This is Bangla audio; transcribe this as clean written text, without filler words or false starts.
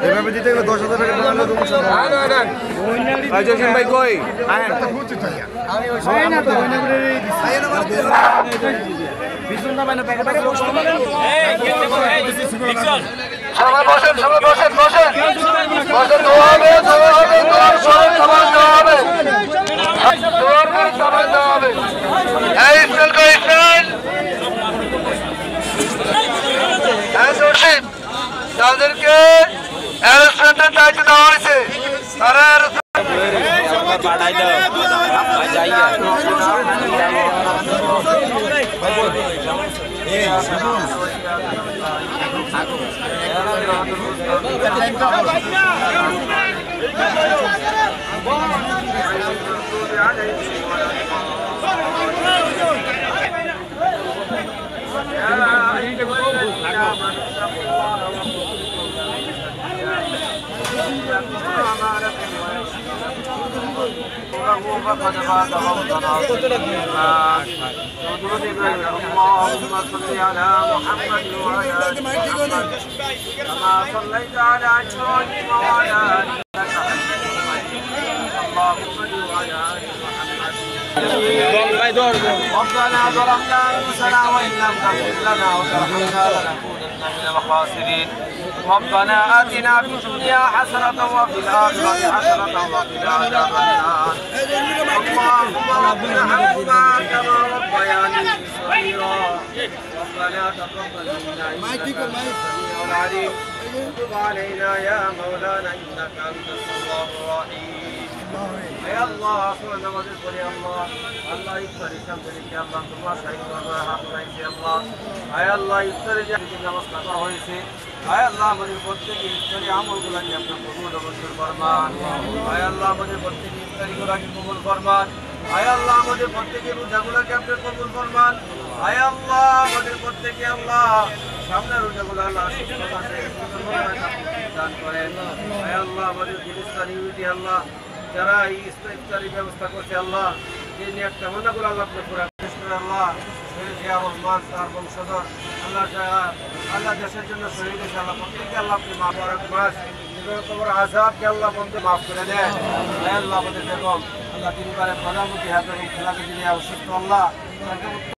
এভাবে দিতে গেলে 10,000 টাকা দোকানে দেবো ভাই জসিম ভাই কই আয়েন আমি না তো বিশুন না মানে প্যাকেট আছে সবাই বসেন দোয়া হবে দোয়ার পরে সবাই দেওয়া হবে দোয়ার পরে সবাই দেওয়া হবে এই স্কুল কো স্কুল তাদেরকে অ্যারেস্টমেন্টের দায়িত্ব দেওয়া হয়েছে তারা اللهم صل على محمد وعلى آل محمد كما صليت على إبراهيم وعلى آل اللهم صل على آل محمد ربنا ظلمنا أنفسنا وإن لم تغفر لنا وترحمنا لنكونن من الخاسرين ربنا آتنا في الدنيا حسنة وفي الآخرة حسنة وقنا عذاب النار اللهم ربنا ارحمهما كما ربياني صغيرا ربنا تقبل منا إنك أنت السميع العليم وتب علينا يا مولانا إنك أنت التواب الرحيم يا الله سبحانه وتعالى يا الله الله يغفر لنا يا الله তোমার সাহিত্য হাত রাখি আল্লাহ আয় আল্লাহ ইফতারে যে নামাজ পড়া হয়েছে আয় আল্লাহ আমাদের প্রত্যেককে ইফতারি আমলগুলোকে আপনি কবুল ও মঞ্জুর ফরমান আয় আল্লাহ আমাদের প্রত্যেককে ইফতারিগুলোকে কবুল ফরমান আয় আল্লাহ আমাদের প্রত্যেককে রোজাগুলোকে আপনি কবুল ফরমান আয় আল্লাহ আমাদের প্রত্যেককে আল্লাহ সামনের রোজাগুলো আল্লাহ দান করেন আয় আল্লাহ আমাদের ফিলিস্তিনি ইহুদি আল্লাহ যারা এই ইফতারি ব্যবস্থা করছে আল্লাহ এই নিয়ে কামনাগুলো আল্লাহ আপনি পুরা করেন আল্লাহ জিয়া রহমান তার বংশধর আল্লাহ দেশের জন্য শহীদ হয়েছে আল্লাহ প্রত্যেককে আল্লাহ আপনি মাফ মাস কবর আযাবকে আল্লাহ বন্ধে মাফ করে দেন আল্লাহ আমাদের বেগম আল্লাহ তিনি পারে প্রধানমন্ত্রী হাতে খেলাকে যিনি অসুস্থ আল্লাহ